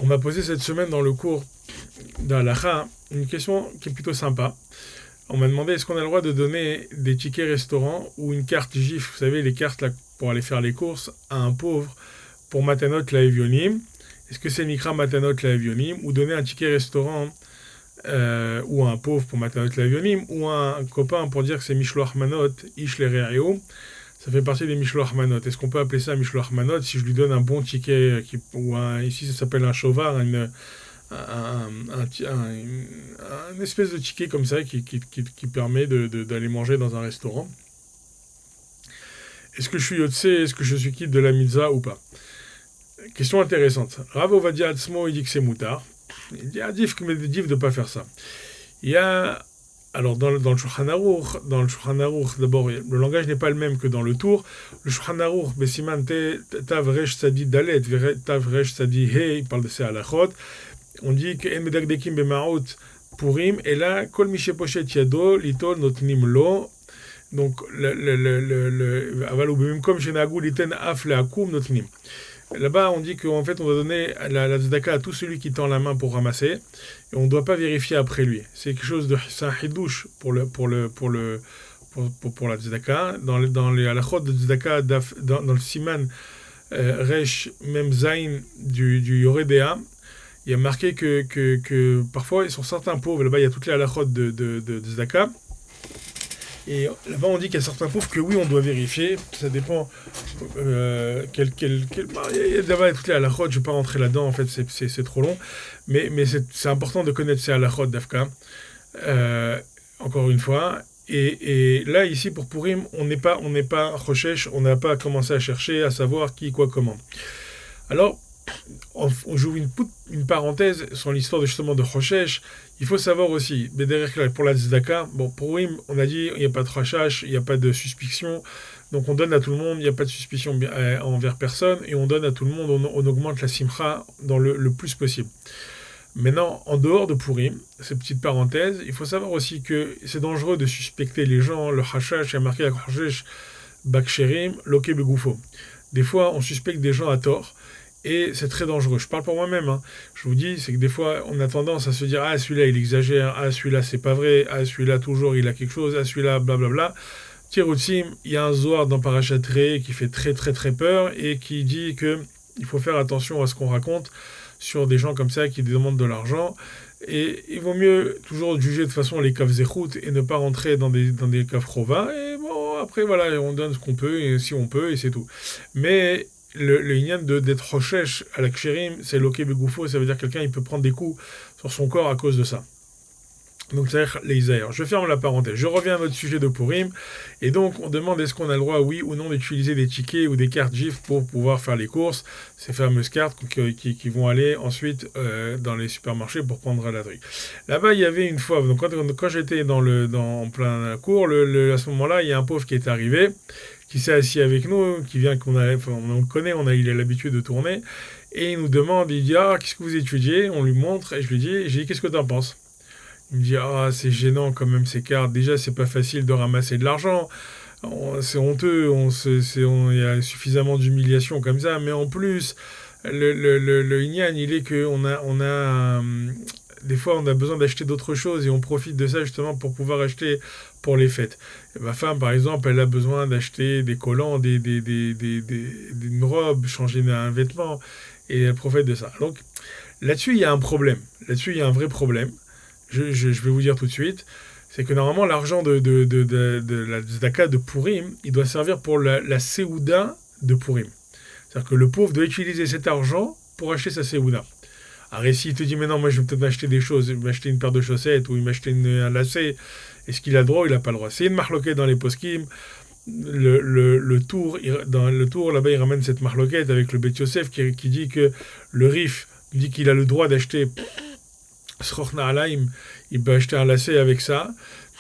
On m'a posé cette semaine dans le cours d'Halacha une question qui est plutôt sympa. On m'a demandé est-ce qu'on a le droit de donner des tickets restaurants ou une carte GIF, vous savez, les cartes là, pour aller faire les courses, à un pauvre pour Matanot Laevionim. Est-ce que c'est Mikra Matanot Laevionim ou donner un ticket restaurant ou à un pauvre pour Matanot Laevionim ou à un copain pour dire que c'est Mishloach Manot, Ish Lereo. Ça fait partie des Mishloach Manot. Est-ce qu'on peut appeler ça Mishloach Manot si je lui donne un bon ticket ici ça s'appelle un chauvard, un espèce de ticket comme ça qui permet d'aller manger dans un restaurant. Est-ce que je suis Yotse, est-ce que je suis quitte de la mitzvah ou pas? Question intéressante. Rav Ovadia Atzmo, il dit que c'est moutard. Il dit à Div de ne pas faire ça. Il y a, alors dans le Shulchan Aruch, d'abord, le langage n'est pas le même que dans le Tour. Le Shulchan Aruch, Besiman Tav Resh Tzadi Dalet, Tav Resh Tzadi He, il parle de ces halachot. On dit que En Medagdekim Bemaot Purim, et là, Kol Mishe Poshet Yado, Litol Notnim Lo. Donc, Aval Ubimim Kom Shenagu Liten Af Leakum Notnim. Là-bas, on dit qu'en fait, on doit donner la tzedaka à tout celui qui tend la main pour ramasser, et on ne doit pas vérifier après lui. C'est quelque chose de, c'est un hidouche pour la tzedaka. Dans les halachot de tzedaka, dans le siman resh mem zain du yoredea, il y a marqué que parfois, sur certains pauvres, là-bas, il y a toutes les halachot de tzedaka. Et là-bas, on dit qu'il y a certains pauvres que oui, on doit vérifier. Ça dépend. Il y a d'abord toutes les halakhot, je ne vais pas rentrer là-dedans, en fait, c'est trop long. Mais c'est important de connaître ces halakhot d'Afka. Encore une fois. Et là, ici, pour Purim, on n'est pas recherche, on n'a pas commencé à chercher, à savoir qui, quoi, comment. Alors, on joue une parenthèse sur l'histoire justement de Rochesh. Il faut savoir aussi, pour la tzedaka, bon, pour Purim, on a dit, il n'y a pas de rachash, il n'y a pas de suspicion, donc on donne à tout le monde, il n'y a pas de suspicion envers personne, et on donne à tout le monde, on augmente la simcha dans le plus possible. Maintenant, en dehors de Purim, cette petite parenthèse, il faut savoir aussi que c'est dangereux de suspecter les gens, le rachash, il y a marqué à Rochesh, baksherim, loke begoufo. Des fois, on suspecte des gens à tort, et c'est très dangereux. Je parle pour moi-même. Hein. Je vous dis, c'est que des fois, on a tendance à se dire « Ah, celui-là, il exagère. Ah, celui-là, c'est pas vrai. Ah, celui-là, toujours, il a quelque chose. Ah, celui-là, blablabla. » Tiroutsim, il y a un Zohar dans Parashat Re'eh qui fait très, très, très peur et qui dit qu'il faut faire attention à ce qu'on raconte sur des gens comme ça qui demandent de l'argent. Et il vaut mieux toujours juger de façon les kav zechut et ne pas rentrer dans des kav chova. Et bon, après, voilà, on donne ce qu'on peut, et si on peut, et c'est tout. Mais le inyan d'être rochesh à la kshérim, c'est loké begoufo, ça veut dire que quelqu'un il peut prendre des coups sur son corps à cause de ça. Donc c'est-à-dire les isaïrs. Je ferme la parenthèse. Je reviens à notre sujet de Purim. Et donc on demande est-ce qu'on a le droit, oui ou non, d'utiliser des tickets ou des cartes GIF pour pouvoir faire les courses, ces fameuses cartes qui vont aller ensuite dans les supermarchés pour prendre la truc. Là-bas il y avait une fois, donc quand j'étais en plein cours, à ce moment-là il y a un pauvre qui est arrivé, qui s'est assis avec nous, qui vient on le connaît, il a l'habitude de tourner, et il nous demande, il dit qu'est-ce que vous étudiez? On lui montre, et j'ai dit qu'est-ce que tu en penses? Il me dit c'est gênant quand même ces cartes, déjà c'est pas facile de ramasser de l'argent, c'est honteux, il y a suffisamment d'humiliation comme ça, mais en plus, le ignan, il est que des fois, on a besoin d'acheter d'autres choses et on profite de ça justement pour pouvoir acheter pour les fêtes. Et ma femme, par exemple, elle a besoin d'acheter des collants, une robe, changer un vêtement, et elle profite de ça. Donc là-dessus, il y a un problème. Là-dessus, il y a un vrai problème. Je vais vous dire tout de suite. C'est que normalement, l'argent de la tzedaka de Purim, il doit servir pour la séouda de Purim. C'est-à-dire que le pauvre doit utiliser cet argent pour acheter sa séouda. Alors ici, il te dit, mais non, moi je vais peut-être m'acheter des choses, m'acheter une paire de chaussettes ou m'acheter un lacet. Est-ce qu'il a le droit ou il n'a pas le droit? C'est une marloquette dans les poskim. Le tour, là-bas, il ramène cette marloquette avec le Bet Yosef qui dit que le Rif dit qu'il a le droit d'acheter Srochna Alaim, il peut acheter un lacet avec ça.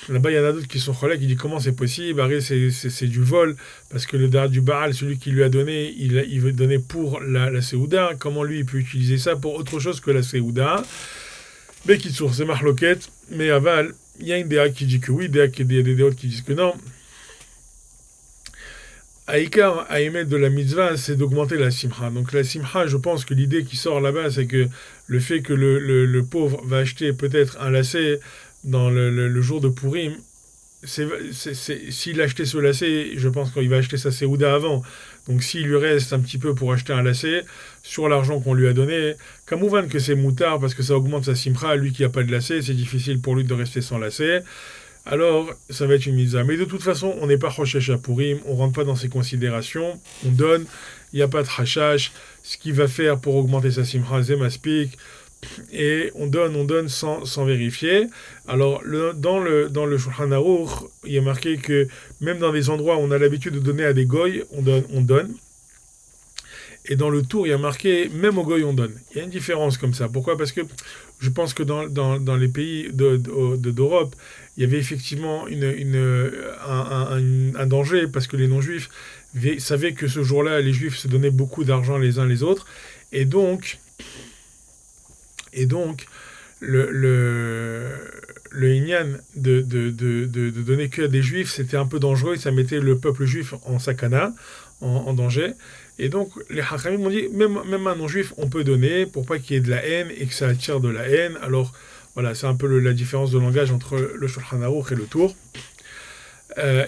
Là-bas, il y en a d'autres qui sont relais, qui disent comment c'est possible. C'est du vol, parce que le dar du Baal, celui qui lui a donné, il veut donner pour la Séouda. Comment lui, il peut utiliser ça pour autre chose que la Séouda? Mais qui source, c'est marloquette. Mais aval, il y a une DA qui dit que oui, des autres qui disent que non. Aïkar à émettre de la mitzvah, c'est d'augmenter la simcha. Donc la simcha, je pense que l'idée qui sort là-bas, c'est que le fait que le pauvre va acheter peut-être un lacet dans le jour de Purim, s'il a acheté ce lacet, je pense qu'il va acheter sa Séouda avant. Donc s'il lui reste un petit peu pour acheter un lacet, sur l'argent qu'on lui a donné, Kamouvan que c'est moutard parce que ça augmente sa simcha, lui qui n'a pas de lacet, c'est difficile pour lui de rester sans lacet. Alors, ça va être une mitzvah. Mais de toute façon, on n'est pas Rochesh à Purim, on ne rentre pas dans ces considérations, on donne, il n'y a pas de Hashash. Ce qu'il va faire pour augmenter sa simcha, c'est maspik, et on donne sans vérifier. Alors, dans le Shulchan Aruch, il y a marqué que même dans des endroits où on a l'habitude de donner à des goy, on donne. Et dans le tour, il y a marqué, même au goy, on donne. Il y a une différence comme ça. Pourquoi ? Parce que je pense que dans les pays d'Europe, il y avait effectivement un danger, parce que les non-juifs savaient que ce jour-là, les juifs se donnaient beaucoup d'argent les uns les autres. Et donc le Inyan de donner que à des juifs, c'était un peu dangereux, et ça mettait le peuple juif en sakana, en danger. Et donc, les Hachamim m'ont dit, même un non-juif, on peut donner pour pas qu'il y ait de la haine et que ça attire de la haine. Alors, voilà, c'est un peu la différence de langage entre le Shulchan Aruch et le Tour.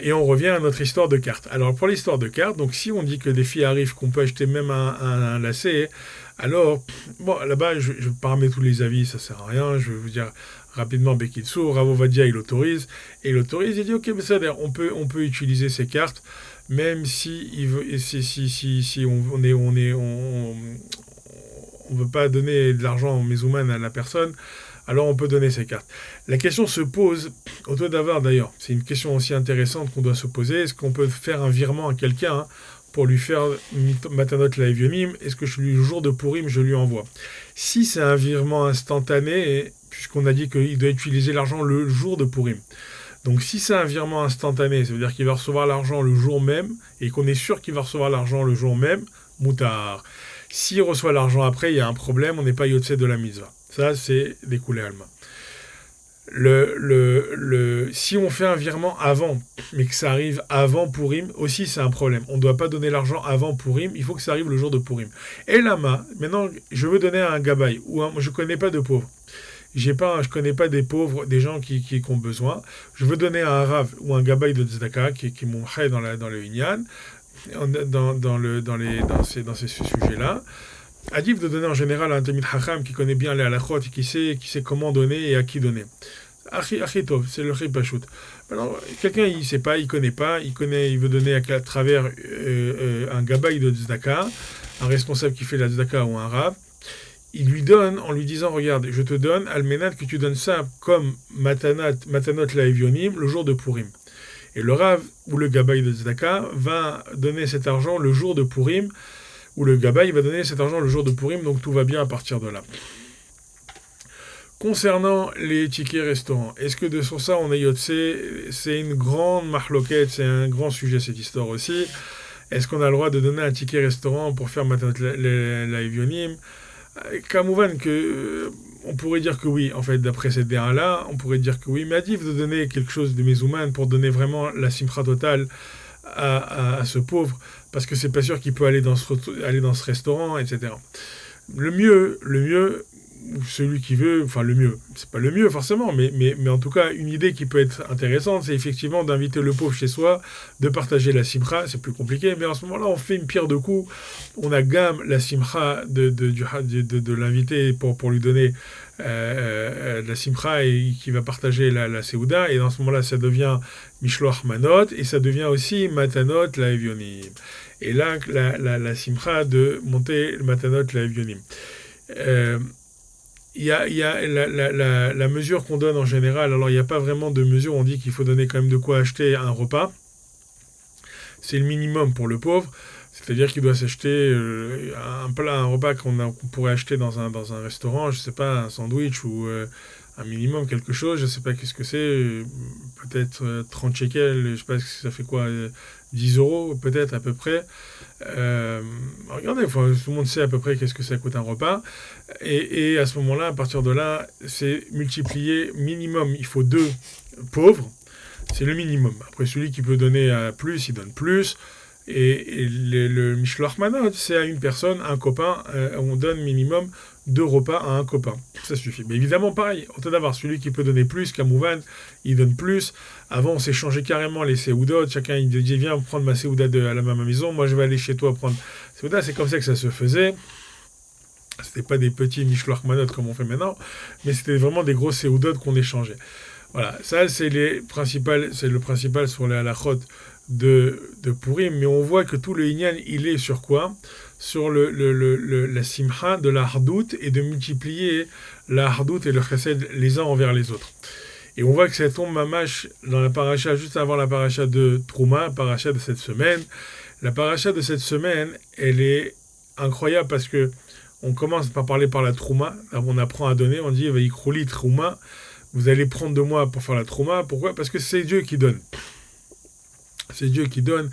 Et on revient à notre histoire de cartes. Alors, pour l'histoire de cartes, donc si on dit que des filles arrivent, qu'on peut acheter même un lacet, alors, bon, là-bas, je ne paramètre tous les avis, ça sert à rien. Je vais vous dire rapidement, Bekitsu, Rav Ovadia, il autorise. Et il autorise, il dit, ok, mais ça, on peut utiliser ces cartes, même si on veut pas donner de l'argent en mezouman à la personne, alors on peut donner ces cartes. La question se pose, au taux d'avoir d'ailleurs, c'est une question aussi intéressante qu'on doit se poser, est-ce qu'on peut faire un virement à quelqu'un pour lui faire Matanot Laevionim, est-ce que le jour de Purim, je lui envoie ? Si c'est un virement instantané, puisqu'on a dit qu'il doit utiliser l'argent le jour de Purim, donc si c'est un virement instantané, ça veut dire qu'il va recevoir l'argent le jour même, et qu'on est sûr qu'il va recevoir l'argent le jour même, moutard. S'il reçoit l'argent après, il y a un problème, on n'est pas yotse de la mitzvah. Ça, c'est des coulées alma. Si on fait un virement avant, mais que ça arrive avant Purim, aussi c'est un problème. On ne doit pas donner l'argent avant Purim, il faut que ça arrive le jour de Purim. Et lama, maintenant, je veux donner à un gabaï, je ne connais pas de pauvres. Je connais pas des pauvres, des gens qui ont besoin. Je veux donner à un rav ou un gabaï de tzedaka qui est mon chai dans le Inyan, dans ces sujets-là. Adif de donner en général à un Talmid Chacham qui connaît bien les halachot et qui sait comment donner et à qui donner. Achitov, c'est le Chipashut. Alors, quelqu'un il sait pas, il veut donner à travers un gabaï de tzedaka, un responsable qui fait la tzedaka ou un rav. Il lui donne en lui disant, regarde, je te donne, almenat, que tu donnes ça comme matanot laevionim le jour de Purim. Et le Rav ou le Gabaï de Tzedaka va donner cet argent le jour de Purim, ou le Gabaï va donner cet argent le jour de Purim, donc tout va bien à partir de là. Concernant les tickets restaurants, est-ce que sur ça on est yotse ? C'est une grande mahloket, c'est un grand sujet cette histoire aussi. Est-ce qu'on a le droit de donner un ticket restaurant pour faire matanot laevionim ? Kamouvan on pourrait dire que oui, en fait, d'après cette DA-là, on pourrait dire que oui, mais Adif de donner quelque chose de mezouman pour donner vraiment la simcha totale à ce pauvre, parce que c'est pas sûr qu'il peut aller dans ce restaurant, etc. Le mieux, celui qui veut, enfin le mieux, c'est pas le mieux forcément, mais en tout cas, une idée qui peut être intéressante, c'est effectivement d'inviter le pauvre chez soi, de partager la simcha, c'est plus compliqué, mais en ce moment-là, on fait une pierre de coups, on a gamme la simcha de l'invité pour lui donner la simcha et qui va partager la seouda, et dans ce moment-là, ça devient mishloach manot, et ça devient aussi matanot la evionim. Et là, la simcha de monter le matanot la evionim. Il y a la mesure qu'on donne en général. Alors, il n'y a pas vraiment de mesure. On dit qu'il faut donner quand même de quoi acheter un repas. C'est le minimum pour le pauvre. C'est-à-dire qu'il doit s'acheter un repas qu'on pourrait acheter dans un restaurant. Je ne sais pas, un sandwich ou un minimum, quelque chose. Je ne sais pas qu'est-ce que c'est. Peut-être 30 shekels. Je ne sais pas, ça fait quoi 10 euros, peut-être, à peu près. Regardez, tout le monde sait à peu près qu'est-ce que ça coûte un repas. Et à ce moment-là, à partir de là, c'est multiplié minimum. Il faut 2 pauvres. C'est le minimum. Après, celui qui peut donner plus, il donne plus. Et le Mishloach Manot, c'est à une personne, un copain, on donne minimum 2 repas à un copain. Ça suffit. Mais évidemment, pareil, autant d'avoir celui qui peut donner plus, Kamouvan, il donne plus. Avant, on s'échangeait carrément les séoudot. Chacun, il dit, viens prendre ma séouda à la même maison. Moi, je vais aller chez toi prendre séouda. C'est comme ça que ça se faisait. C'était pas des petits Mishloach Manot comme on fait maintenant, mais c'était vraiment des gros séoudot qu'on échangeait. Voilà, ça, c'est le principal sur les halachot de Purim, mais on voit que tout le Inyan, il est sur quoi? Sur la simcha de la hardout et de multiplier la hardout et le chesed les uns envers les autres. Et on voit que ça tombe mamash dans la paracha, juste avant la paracha de Trouma, paracha de cette semaine. La paracha de cette semaine, elle est incroyable parce que on commence par parler par la Trouma, on apprend à donner, on dit Vaikrouli Trouma, vous allez prendre de moi pour faire la Trouma. Pourquoi? Parce que c'est Dieu qui donne. C'est Dieu qui donne.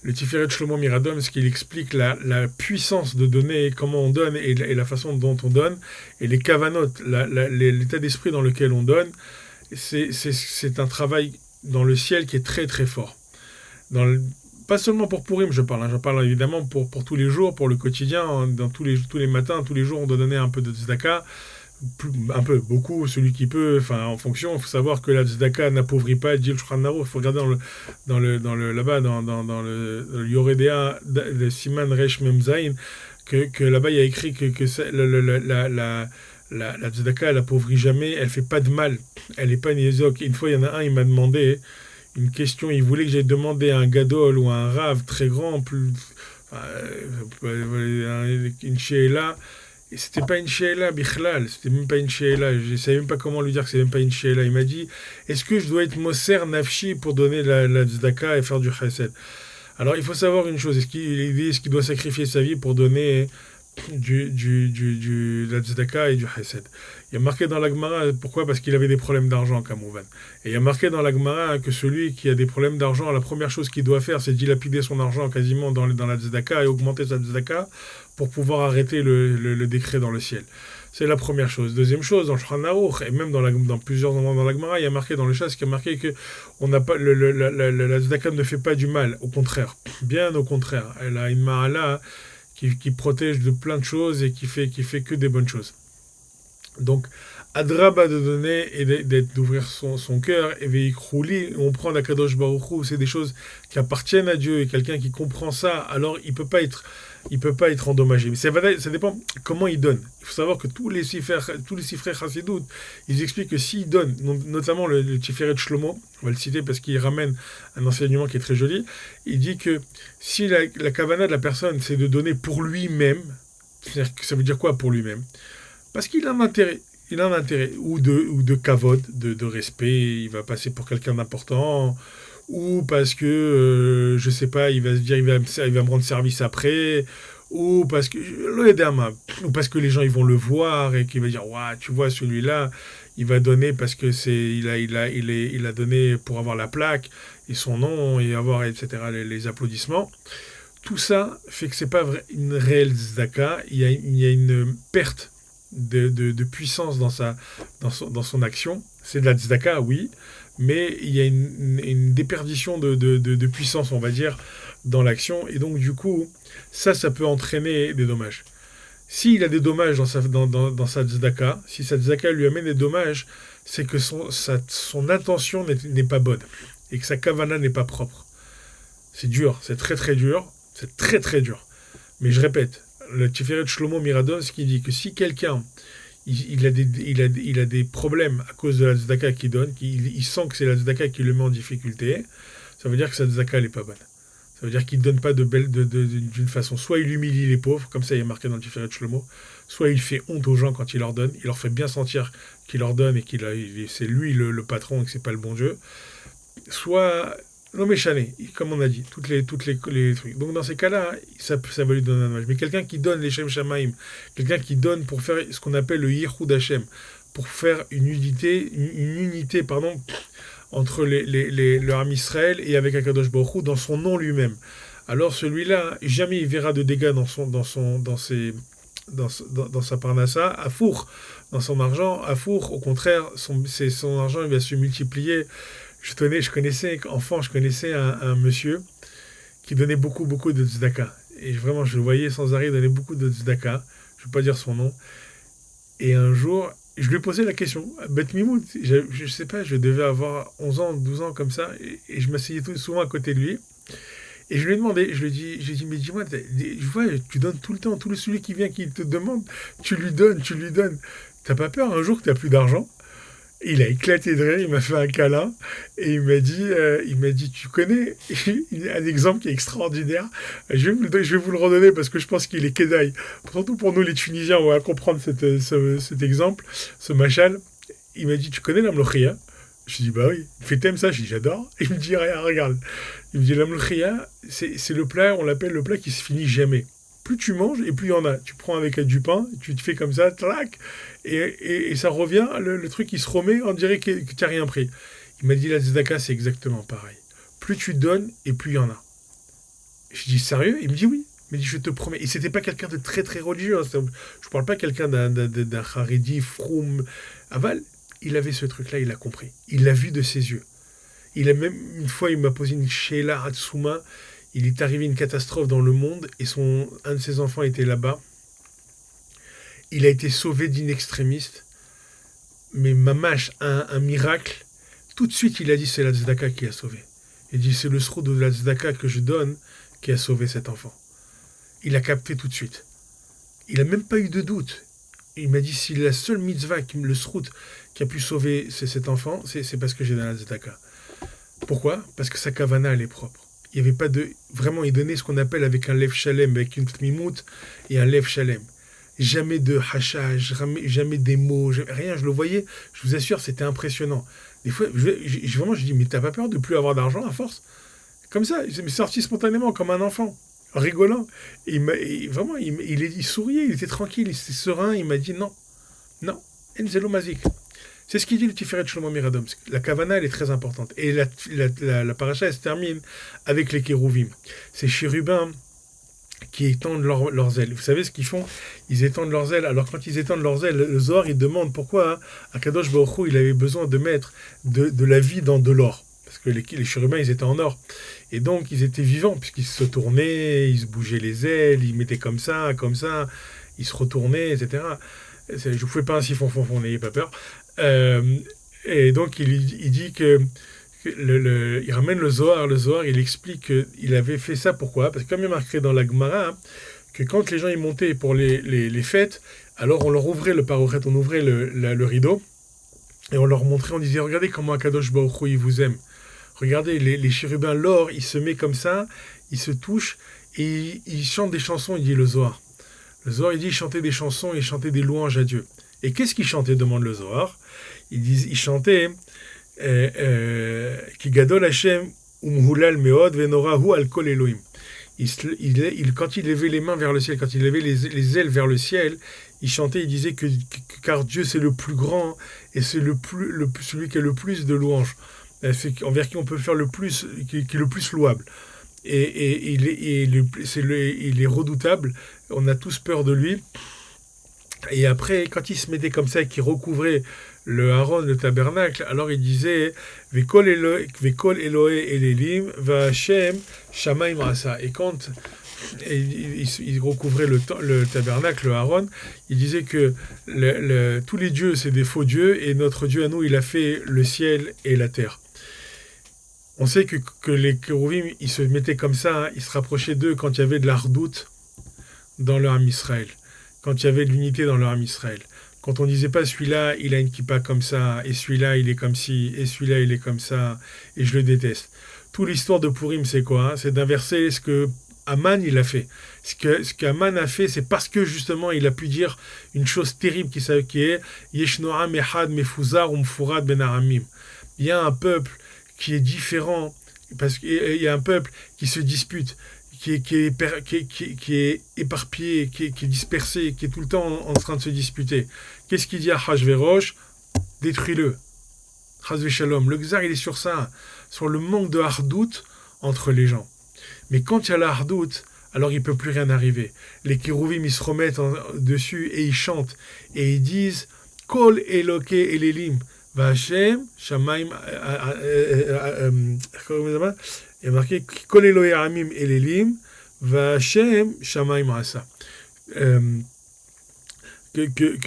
Le Tiferet Shlomo Miradom, ce qu'il explique la puissance de donner, comment on donne et la façon dont on donne, et les kavanot, l'état d'esprit dans lequel on donne, c'est un travail dans le ciel qui est très très fort. Pas seulement pour Purim, je parle évidemment pour tous les jours, pour le quotidien, dans tous les matins, tous les jours, on doit donner un peu de tzedaka, beaucoup, celui qui peut, enfin en fonction, il faut savoir que la tzedaka n'appauvrit pas, dit le Shulchan Aruch. Il faut regarder là-bas dans le Yoredea de Siman Resh Mem Zayin, que là-bas il y a écrit que la tzedaka elle appauvrit jamais, elle fait pas de mal, elle est pas niézoc. Une fois il y en a un, il m'a demandé une question, il voulait que j'aille demander à un gadol ou à un rave très grand, une sheila. Et c'était pas une sheila bichlal, c'était même pas une sheila, je savais même pas comment lui dire que c'est même pas une sheila. Il m'a dit, est-ce que je dois être moser nafshi pour donner la tzedaka et faire du chesed? Alors il faut savoir une chose, est-ce qu'il doit sacrifier sa vie pour donner la tzedaka et du chesed? Il y a marqué dans la Gemara, pourquoi? Parce qu'il avait des problèmes d'argent, Kamouvan. Et il y a marqué dans la Gemara que celui qui a des problèmes d'argent, la première chose qu'il doit faire, c'est dilapider son argent quasiment dans la tzedaka et augmenter sa tzedaka pour pouvoir arrêter le décret dans le ciel. C'est la première chose. Deuxième chose, dans le Shulchan Aruch, et même dans plusieurs endroits dans la Gemara, il y a marqué dans le chasse qu'il y a marqué que la tzedaka ne fait pas du mal, au contraire. Bien au contraire. Elle a une ma'ala qui protège de plein de choses et qui fait que des bonnes choses. Donc, Adraba de donner et d'ouvrir son cœur, et Veikrouli, on prend d'Akadosh Baruch Hu, c'est des choses qui appartiennent à Dieu, et quelqu'un qui comprend ça, alors il peut pas être endommagé. Mais ça dépend comment il donne. Il faut savoir que tous les six frères Chassidut, ils expliquent que s'ils donnent, notamment le Tiferet Shlomo, on va le citer parce qu'il ramène un enseignement qui est très joli, il dit que si la kavana de la personne, c'est de donner pour lui-même, c'est-à-dire que ça veut dire quoi pour lui-même? Parce qu'il a un intérêt. Il a un intérêt, ou de kavod, de respect, il va passer pour quelqu'un d'important, ou parce que, je sais pas, il va se dire, il va me rendre service après, ou parce que, ou parce que les gens ils vont le voir et qu'il va dire, ouais, tu vois, celui-là, il va donner parce que il a donné pour avoir la plaque et son nom et avoir, etc., les applaudissements. Tout ça fait que c'est pas une réelle tzedaka, il y a une perte de puissance dans son action. C'est de la tzedaka, oui, mais il y a une déperdition de puissance, on va dire, dans l'action, et donc du coup, ça peut entraîner des dommages. S'il a des dommages dans sa tzedaka, si sa tzedaka lui amène des dommages, c'est que son intention n'est pas bonne, et que sa kavana n'est pas propre. C'est dur, c'est très très dur, c'est très très dur. Mais je répète, le Tiferet Shlomo Miradov qui dit que si quelqu'un il a des problèmes à cause de la tzedaka qu'il donne, il sent que c'est la tzedaka qui le met en difficulté, ça veut dire que sa tzedaka n'est pas bonne. Ça veut dire qu'il ne donne pas d'une façon. Soit il humilie les pauvres, comme ça il est marqué dans le Tiferet Shlomo, soit il fait honte aux gens quand il leur donne, il leur fait bien sentir qu'il leur donne et c'est lui le patron et que c'est pas le bon Dieu. Soit non mais chané, comme on a dit, toutes les trucs. Donc dans ces cas-là, ça va lui donner un dommage. Mais quelqu'un qui donne les Shem Shamaim, quelqu'un qui donne pour faire ce qu'on appelle le Yichud Hashem, pour faire une unité, entre le Ham Israël et avec Akadosh Baruch Hu dans son nom lui-même. Alors celui-là, jamais il verra de dégâts dans sa parnassa, à four, dans son argent, à four, au contraire, son argent il va se multiplier. Je connaissais un monsieur qui donnait beaucoup, beaucoup de tzedaka. Et vraiment, je le voyais sans arrêt donner beaucoup de tzedaka. Je ne vais pas dire son nom. Et un jour, je lui ai posé la question, Beth Mimoud, je sais pas, je devais avoir 11 ans, 12 ans comme ça, et je m'asseyais souvent à côté de lui. Et je lui ai demandé, j'ai dit, mais dis-moi, je vois, tu donnes tout le temps, tout celui qui vient, qui te demande, tu lui donnes, tu lui donnes. T'as pas peur un jour que t'as plus d'argent? Il a éclaté de rire, il m'a fait un câlin et il m'a dit, tu connais un exemple qui est extraordinaire. Je vais vous le redonner parce que je pense qu'il est kédaï. Surtout pour nous les Tunisiens, on va comprendre cet exemple, ce machal. Il m'a dit, tu connais l'amlochia? Je lui ai dit, bah oui. Il fait, t'aimes ça? Je lui ai dit, j'adore. Il me dit, regarde. Il me dit, l'amlochia, c'est le plat, on l'appelle le plat qui se finit jamais. Plus tu manges et plus il y en a. Tu prends avec du pain, tu te fais comme ça, trac, et ça revient, le truc il se remet, on dirait que tu n'as rien pris. Il m'a dit, la tzedaka c'est exactement pareil. Plus tu donnes et plus il y en a. Je dis, sérieux? Il me dit oui. Il me dit, je te promets. Et c'était pas quelqu'un de très très religieux. Hein. Je parle pas quelqu'un d'un haredi, froum, aval. Il avait ce truc-là, il l'a compris. Il l'a vu de ses yeux. Il a même, une fois, il m'a posé une Sheila Hatsuma. Il est arrivé une catastrophe dans le monde et un de ses enfants était là-bas. Il a été sauvé d'inextrémiste, mais mamash, un miracle. Tout de suite, il a dit c'est la tzedaka qui a sauvé. Il dit c'est le sroud de la tzedaka que je donne qui a sauvé cet enfant. Il a capté tout de suite. Il n'a même pas eu de doute. Il m'a dit si la seule mitzvah, le sroud qui a pu sauver cet enfant, c'est parce que j'ai dans la tzedaka. Pourquoi? Parce que sa kavana, elle est propre. Il n'y avait pas de... Vraiment, il donnait ce qu'on appelle avec un lev shalem, avec une tmimout et un lev shalem. Jamais de hachage, jamais des mots, rien, je le voyais, je vous assure, c'était impressionnant. Des fois, vraiment, je dis, mais t'as pas peur de plus avoir d'argent à force? Comme ça, il m'est sorti spontanément, comme un enfant, en rigolant. Vraiment, il souriait, il était tranquille, il était serein, il m'a dit, non, Enzelo Mazik. C'est ce qu'il dit le Tiferet Shlomo Miradom. La kavana, elle est très importante. Et la paracha, elle se termine avec les kérouvim. Ces chérubins qui étendent leurs ailes. Vous savez ce qu'ils font? Ils étendent leurs ailes. Alors quand ils étendent leurs ailes, le Zohar, il demande pourquoi Akadosh Baruch Hu, il avait besoin de mettre de la vie dans de l'or. Parce que les chérubins, ils étaient en or. Et donc, ils étaient vivants, puisqu'ils se tournaient, ils se bougeaient les ailes, ils mettaient comme ça, ils se retournaient, etc. Je ne vous fais pas un siphon, n'ayez pas peur. Et donc il dit que il ramène le Zohar, il explique qu'il avait fait ça pourquoi? Parce que comme il est marqué dans la Gemara, hein, que quand les gens y montaient pour les fêtes, alors on leur ouvrait le parochet, on ouvrait le rideau, et on leur montrait, on disait, regardez comment Akadosh Baruch Hu, il vous aime. Regardez, les chérubins, l'or, il se met comme ça, il se touche, et il chante des chansons, il dit le Zohar. Le Zohar, il dit, il chantait des chansons, il chantait des louanges à Dieu. Et qu'est-ce qu'il chantait, demande le Zohar? Il chantait Ki gadol Hashem umhulal meod venorahu al kol Elohim. Quand il levait les mains vers le ciel, quand il levait les ailes vers le ciel, il chantait, il disait que car Dieu c'est le plus grand et c'est celui qui a le plus de louanges, c'est envers qui on peut faire le plus, qui est le plus louable. Et il est redoutable, on a tous peur de lui. Et après, quand il se mettait comme ça et qu'il recouvrait le Aaron, le tabernacle, alors il disait Vekol Elohe Elelim va Hashem Shamaim Rasa. Et quand il recouvrait le tabernacle, le Aaron, il disait que tous les dieux, c'est des faux dieux, et notre Dieu à nous, il a fait le ciel et la terre. On sait que les kérouvim, ils se mettaient comme ça, hein, ils se rapprochaient d'eux quand il y avait de la redoute dans leur âme Israël. Quand il y avait de l'unité dans leur âme Israël. Quand on disait pas celui-là, il a une kippa comme ça, et celui-là, il est comme ci, et celui-là, il est comme ça, et je le déteste. Toute l'histoire de Purim, c'est quoi, hein? C'est d'inverser ce que Aman, il a fait. Ce qu'Aman a fait, c'est parce que, justement, il a pu dire une chose terrible qui est Yeshnoam Echad Mefuzar Umfurad Ben Aramim. Il y a un peuple qui est différent, parce qu'il y a un peuple qui se dispute, qui est éparpillé, qui est dispersé, qui est tout le temps en train de se disputer. Qu'est-ce qu'il dit à Hachvérosh? Détruis-le. Chazvé Shalom. Le Xar, il est sur ça, sur le manque de hardout entre les gens. Mais quand il y a la hardout, alors il ne peut plus rien arriver. Les kérouvim, ils se remettent dessus et ils chantent. Et ils disent Kol Eloke Elelim. Vachem, Shamaim, Il y a marqué Kol Elohei Amim Elelim, Va Hashem Shamayim Asa.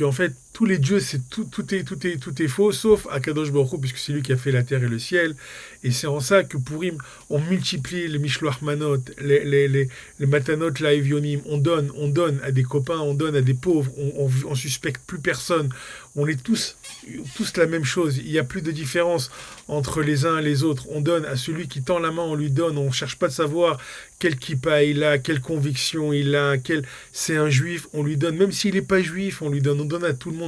En fait, tous les dieux, tout est faux, sauf Akadosh Baruch Hu, puisque c'est lui qui a fait la terre et le ciel. Et c'est en ça que Purim, on multiplie les Mishloach Manot, les Matanot, la Evionim, on donne à des copains, on donne à des pauvres, on suspecte plus personne. On est tous la même chose. Il n'y a plus de différence entre les uns et les autres. On donne à celui qui tend la main, on lui donne. On ne cherche pas de savoir quel kippa il a, quelle conviction il a, c'est un juif, on lui donne. Même s'il n'est pas juif, on lui donne. On donne à tout le monde.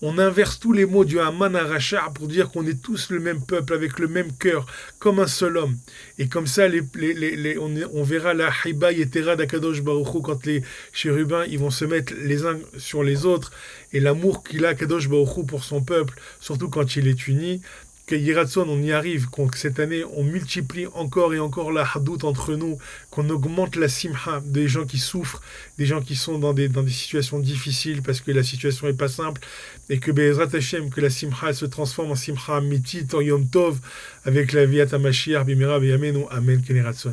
On inverse tous les mots du Haman Aracha pour dire qu'on est tous le même peuple, avec le même cœur, comme un seul homme. Et comme ça, on verra la Hiba Yetera d'Akadosh Baruch Hu quand les chérubins ils vont se mettre les uns sur les autres, et l'amour qu'il a Akadosh Baruch Hu pour son peuple, surtout quand il est uni. Que Yiratson, on y arrive, que cette année, on multiplie encore et encore la hadout entre nous, qu'on augmente la simha des gens qui souffrent, des gens qui sont dans des situations difficiles parce que la situation n'est pas simple, et que Be'ezrat Hashem, que la simha se transforme en simha amitit, en Yom Tov, avec la Viat HaMashiach, Bimera, B'Yamenu, Amen, Ken Yiratson.